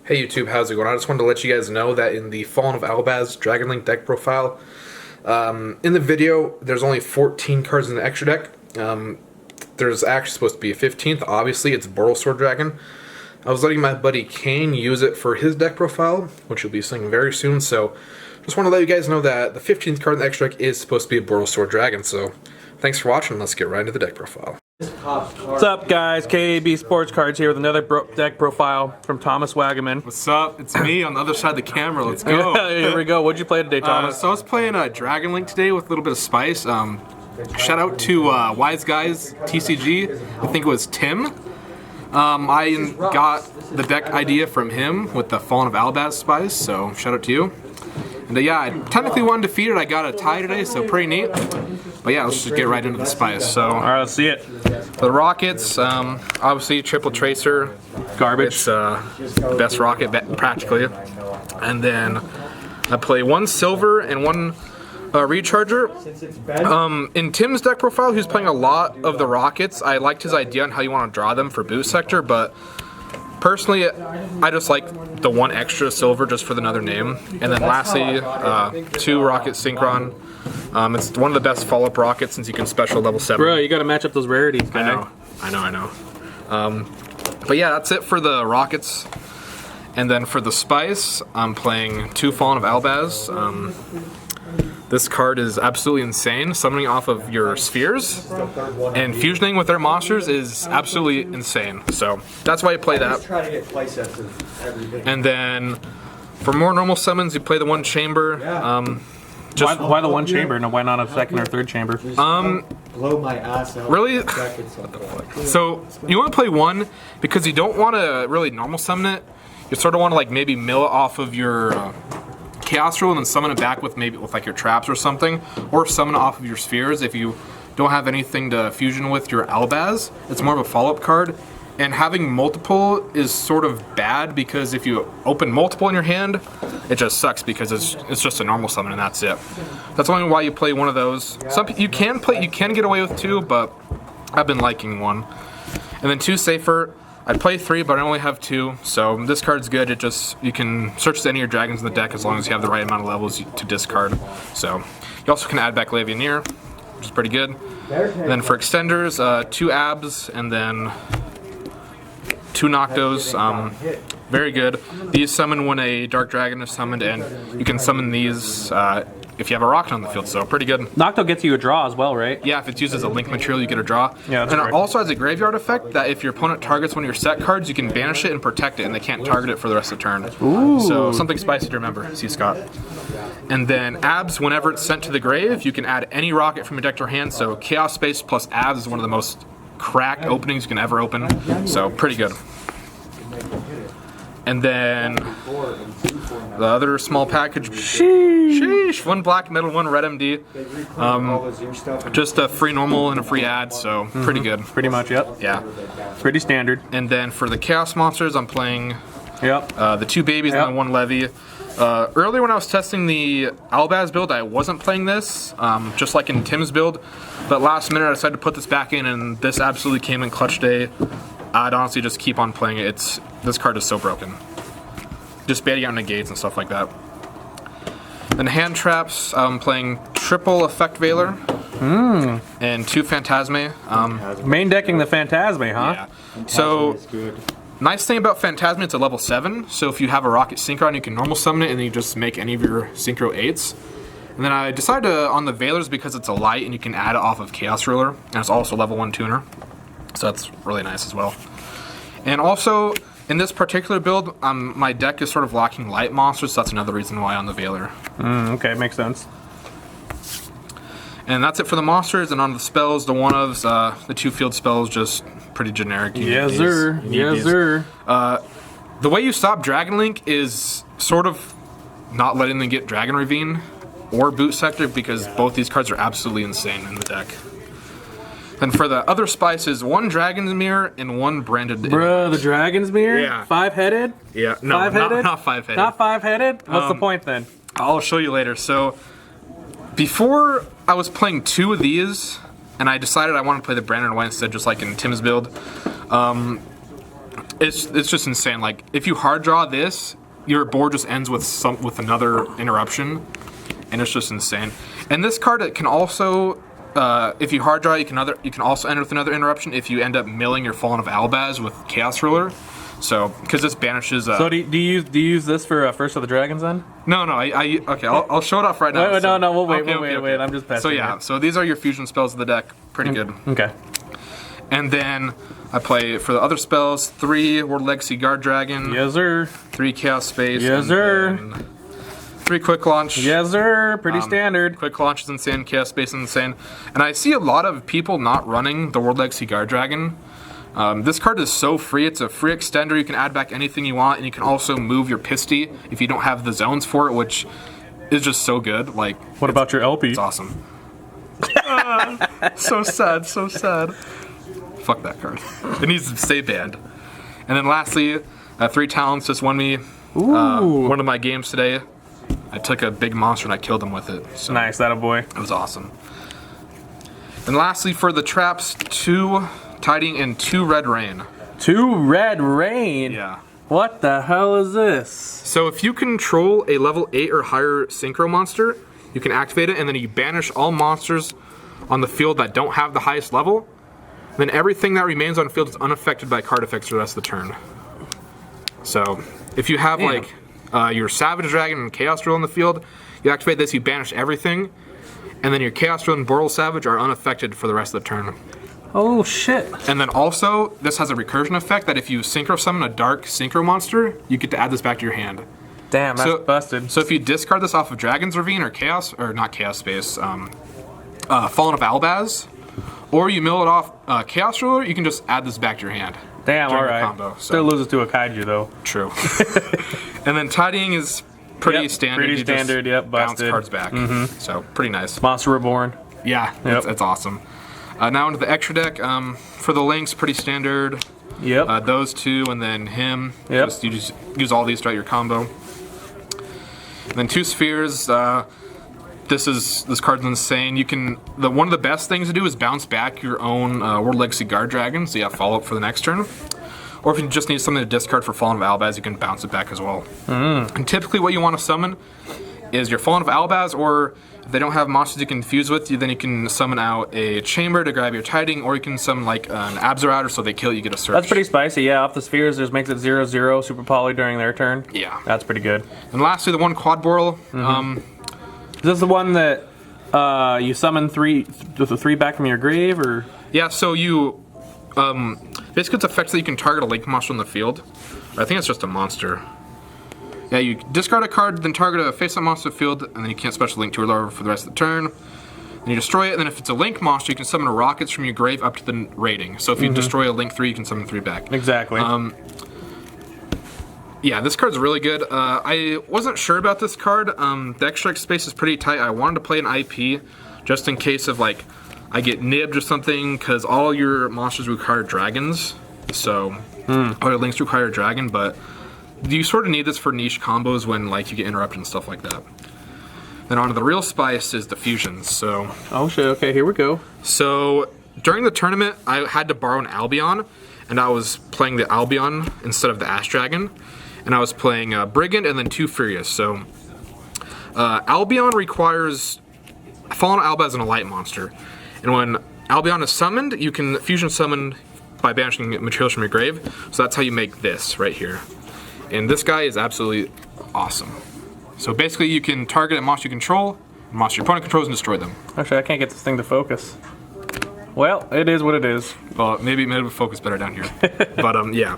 Hey YouTube, how's it going? I just wanted to let you guys know that in the Fallen of Albaz Dragonlink deck profile, in the video, there's only 14 cards in the extra deck. There's actually supposed to be a 15th. Obviously, it's Borrelsword Dragon. I was letting my buddy Kane use it for his deck profile, which you'll be seeing very soon, so just want to let you guys know that the 15th card in the extra deck is supposed to be a Borrelsword Dragon, so thanks for watching. Let's get right into the deck profile. What's up, guys? KAB Sports Cards here with another deck profile from Thomas Wagaman. What's up? It's me on the other side of the camera. Let's go. Here we go. What'd you play today, Thomas? So I was playing Dragonlink today with a little bit of spice. Shout out to Wise Guys TCG. I think it was Tim. I got the deck idea from him with the Fallen of Albaz spice, so shout out to you. And yeah, I technically won undefeated. I got a tie today, so pretty neat. But yeah, let's just get right into the spice. So, all right, let's see it. The rockets, obviously triple tracer, Garbage. It's best rocket practically. And then I play one silver and one recharger. In Tim's deck profile, he's playing a lot of the rockets. I liked his idea on how you want to draw them for boot sector, but personally, I just like the one extra silver just for another name. And then lastly, two rocket synchron. It's one of the best follow-up rockets since you can special level 7. Bro, you gotta match up those rarities, guy. I know. But yeah, that's it for the rockets. And then for the spice, I'm playing two Fallen of Albaz. This card is absolutely insane. Summoning off of your spheres and fusioning with their monsters is absolutely insane. So that's why you play that. And then for more normal summons, you play the one chamber. Why the one chamber? No, why not a second or third chamber? Blow my ass out. Really? What the fuck? So you want to play one because you don't want to really normal summon it. You sort of want to like maybe mill it off of your Chaos Rule and then summon it back with maybe with like your traps or something, or summon it off of your spheres if you don't have anything to fusion with your Albaz. It's more of a follow-up card. And having multiple is sort of bad because if you open multiple in your hand, it just sucks because it's just a normal summon and that's it. That's only why you play one of those. You can get away with two, but I've been liking one. And then two safer. I'd play three, but I only have two, so this card's good. You can search any of your dragons in the deck as long as you have the right amount of levels to discard. So you also can add back Levianeer, which is pretty good. And then for extenders, two abs and then two Noctos, very good. These summon when a Dark Dragon is summoned, and you can summon these if you have a rocket on the field, so pretty good. Nocto gets you a draw as well, right? Yeah, if it's used as a link material, you get a draw. Yeah, that's and right. It also has a graveyard effect that if your opponent targets one of your set cards, you can banish it and protect it, and they can't target it for the rest of the turn. Ooh. So something spicy to remember, see Scott. And then abs, whenever it's sent to the grave, you can add any rocket from your deck to your hand, so Chaos Space plus abs is one of the most cracked openings you can ever open, so pretty good. And then the other small package, sheesh, one black metal, one red MD. Just a free normal and a free ad, so pretty good. Pretty much, yep. Yeah. Pretty standard. And then for the Chaos Monsters, I'm playing the two babies and the one Levy. Earlier when I was testing the Albaz build, I wasn't playing this, just like in Tim's build. But last minute I decided to put this back in, and this absolutely came in clutch day. I'd honestly just keep on playing it. This card is so broken. Just baiting out negates and stuff like that. Then hand traps, I'm playing triple Effect Veiler and two Phantasme. Main decking the Phantasme, huh? Yeah. So nice thing about Phantasme, it's a level 7. So if you have a Rocket Synchron, you can normal summon it and then you just make any of your Synchro 8s. And then I decided on the Veilers because it's a light and you can add it off of Chaos Ruler, and it's also level 1 tuner. So that's really nice as well. And also, in this particular build, my deck is sort of lacking light monsters, so that's another reason why on the Veiler. Okay, makes sense. And that's it for the monsters, and on the spells, the one-ofs, the two field spells, just pretty generic. Yes, sir. Yes, sir. The way you stop Dragonlink is sort of not letting them get Dragon Ravine or Boot Sector, because both these cards are absolutely insane in the deck. Then for the other spices, one Dragon's Mirror and one Branded. Bruh, the Dragon's Mirror? Yeah. 5-headed? Yeah, no, five-headed? not 5-headed. Not 5-headed? What's the point then? I'll show you later. So, before I was playing two of these, and I decided I wanted to play the Branded White instead, just like in Tim's build. it's just insane. Like if you hard draw this, your board just ends with another interruption, and it's just insane. And this card, it can also, if you hard draw, you can also end with another interruption if you end up milling your Fallen of Albaz with Chaos Ruler. So, because this banishes. So do you use this for First of the Dragons then? No, okay, I'll show it off right now. Wait, so. no, we'll wait, Okay. wait. I'm just passing. So yeah, so these are your fusion spells of the deck. Pretty good. Okay. And then I play for the other spells 3 World Legacy Guard Dragon. Yes, sir. 3 Chaos Space. Yes, and sir. then 3 Quick Launch. Yes, sir. Pretty standard. Quick Launch is insane. Chaos Space is insane. And I see a lot of people not running the World Legacy Guard Dragon. This card is so free. It's a free extender. You can add back anything you want, and you can also move your Pisty if you don't have the zones for it, which is just so good. Like, What about your LP? it's awesome. So sad, so sad. Fuck that card. It needs to stay banned. And then lastly, 3 Talents just won me one of my games today. I took a big monster and I killed him with it. So Nice, that a boy. it was awesome. And lastly, for the traps, 2 Tiding and 2 Red Rain. 2 Red Rain. Yeah. What the hell is this? So if you control a level 8 or higher Synchro monster, you can activate it, and then you banish all monsters on the field that don't have the highest level. Then everything that remains on the field is unaffected by card effects for the rest of the turn. So if you have like your Savage Dragon and Chaos Drill in the field, you activate this, you banish everything, and then your Chaos Drill and Boral Savage are unaffected for the rest of the turn. Oh shit. And then also, this has a recursion effect that if you Synchro summon a dark Synchro monster, you get to add this back to your hand. Damn, that's busted. So if you discard this off of Dragon's Ravine or Chaos, or not Chaos Space, Fallen of Albaz, or you mill it off Chaos Ruler, you can just add this back to your hand. Damn, during the alright. combo, so. Still loses to a Kaiju though. True. And then Tidying is pretty standard. Pretty You just standard, yep, bounce busted. cards back. So pretty nice. Monster Reborn. Yeah, Yep. it's awesome. Now into the extra deck. For the links, pretty standard. Yep. Those 2 and then him. Yep. You just use all these throughout your combo. And then 2 Spheres. This card's insane. You can one of the best things to do is bounce back your own World Legacy Guard Dragon, so you have follow up for the next turn. Or if you just need something to discard for Fallen of Albaz, you can bounce it back as well. And typically, what you want to summon is your Fallen of Albaz, or if they don't have monsters you can fuse with, then you can summon out a Chamber to grab your Tiding, or you can summon like an Abzerad, so they kill you get a search. That's pretty spicy, yeah. Off the spheres, just makes it 0/0 super poly during their turn. Yeah. That's pretty good. And lastly, the one Quad Boral. Is this the one that you summon 3 back from your grave, or? Yeah, so you basically it's effects that you can target a link monster on the field. I think it's just a monster. Yeah, you discard a card, then target a face-up monster field, and then you can't special link to or lower for the rest of the turn. Then you destroy it, and then if it's a link monster, you can summon rockets from your grave up to the rating. So if you destroy a link 3, you can summon 3 back. Exactly. Yeah, this card's really good. I wasn't sure about this card. The extra space is pretty tight. I wanted to play an IP just in case of like I get nibbed or something, because all your monsters require dragons. So all your links require a dragon, but you sort of need this for niche combos when like you get interrupted and stuff like that. Then on to the real spice is the fusions. So oh shit, okay, here we go. So during the tournament, I had to borrow an Albion, and I was playing the Albion instead of the Ash Dragon. And I was playing Brigand and then 2 Furious. So Albion requires Fallen Albaz and a light monster. And when Albion is summoned, you can fusion summon by banishing materials from your grave. So that's how you make this right here. And this guy is absolutely awesome. So basically you can target a monster you control, a monster your opponent controls, and destroy them. Actually, I can't get this thing to focus. Well, it is what it is. Well, maybe it would focus better down here. But yeah.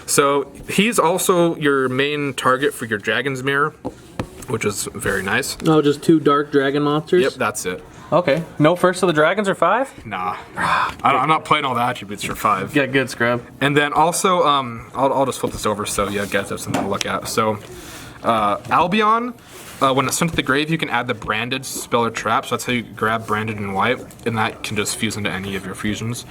So he's also your main target for your Dragon's Mirror, which is very nice. Oh, just 2 dark dragon monsters? Yep, that's it. Okay. No First of the Dragons or 5? Nah, I'm not playing all the attributes for 5. Yeah, good, Scrub. And then also, I'll just flip this over so you guys have something to look at. So Albion, when it's sent to the grave, you can add the branded spell or trap. So that's how you grab branded and white, and that can just fuse into any of your fusions.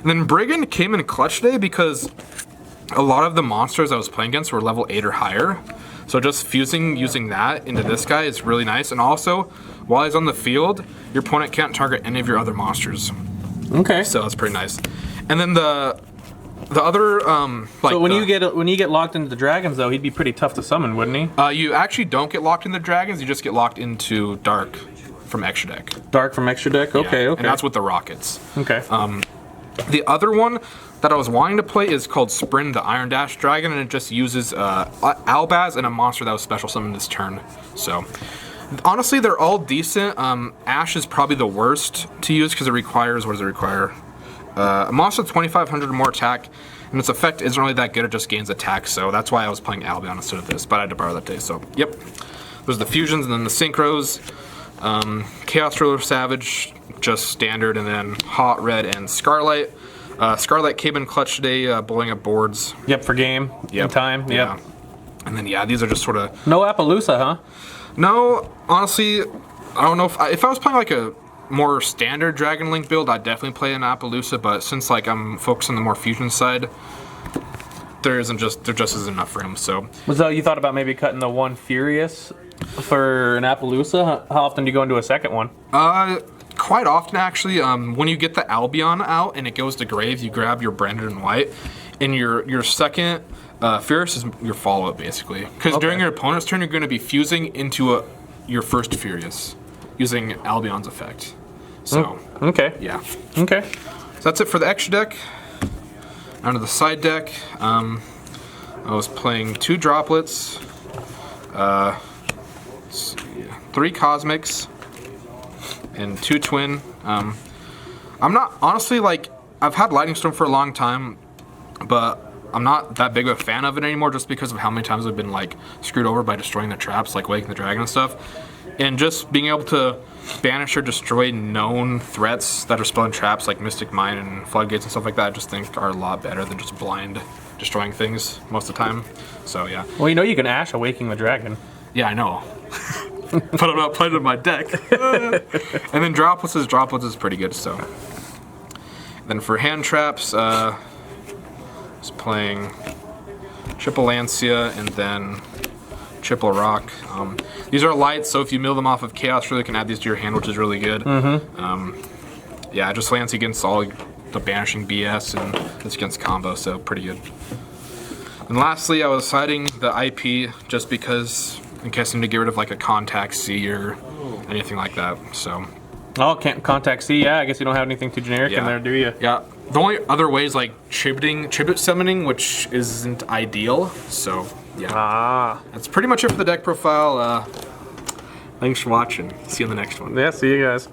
And then Brigand came in clutch today because a lot of the monsters I was playing against were level 8 or higher. So just fusing using that into this guy is really nice. And also, while he's on the field, your opponent can't target any of your other monsters. Okay. So that's pretty nice. And then the the other like So when you get locked into the dragons, though, he'd be pretty tough to summon, wouldn't he? you actually don't get locked into dragons. You just get locked into dark from extra deck. Dark from extra deck. Okay, Yeah, okay. And that's with the rockets. Okay. The other one that I was wanting to play is called Sprin, the Iron Dash Dragon, and it just uses Albaz and a monster that was special summoned this turn. So, honestly, they're all decent. Ash is probably the worst to use because it requires, what does it require? A monster with 2,500 or more attack, and its effect isn't really that good, it just gains attack, so that's why I was playing Albion instead of this, but I had to borrow that day, so, yep. There's the fusions, and then the synchros. Chaos Driller Savage, just standard, and then Hot Red and Scarlight. Scarlight came in clutch today, blowing up boards. Yep, for game. Yep. In time. Yeah. Yep. And then, yeah, these are just sort of... No Appaloosa, huh? No, honestly, I don't know if I was playing like a more standard Dragon Link build, I'd definitely play an Appaloosa, but since like I'm focused on the more fusion side, there just isn't enough for him, so... So you thought about maybe cutting the one Furious for an Appaloosa? How often do you go into a second one? Quite often, actually. When you get the Albion out and it goes to grave, you grab your Branded and White, and your second Furious is your follow-up, basically. Because during your opponent's turn, you're going to be fusing into your first Furious, using Albion's effect. So, Okay. yeah. Okay. So that's it for the extra deck. Onto the side deck. I was playing 2 droplets, 3 cosmics, and 2 twin. I'm not, honestly, like, I've had Lightning Storm for a long time, but I'm not that big of a fan of it anymore just because of how many times I've been, like, screwed over by destroying the traps, like Waking the Dragon and stuff. And just being able to banish or destroy known threats that are spelling traps like Mystic Mine and Floodgates and stuff like that, I just think are a lot better than just blind destroying things most of the time. So, yeah. Well, you know you can Ash Awaking the Dragon. Yeah, I know. But I'm not playing it in my deck. And then droplets is pretty good, so. Then for hand traps, I was playing Triple Lancia and then Triple Rock. These are light, so if you mill them off of Chaos, you can add these to your hand, which is really good. Yeah, just Lancia against all the banishing BS, and it's against combo, so pretty good. And lastly, I was citing the IP just because, in case I need to get rid of like a Contact C or anything like that, so. Oh, can't Contact C. Yeah, I guess you don't have anything too generic in there, do you? Yeah. The only other way is like tribute summoning, which isn't ideal, so yeah. That's pretty much it for the deck profile. Thanks for watching. See you in the next one. Yeah, see you guys.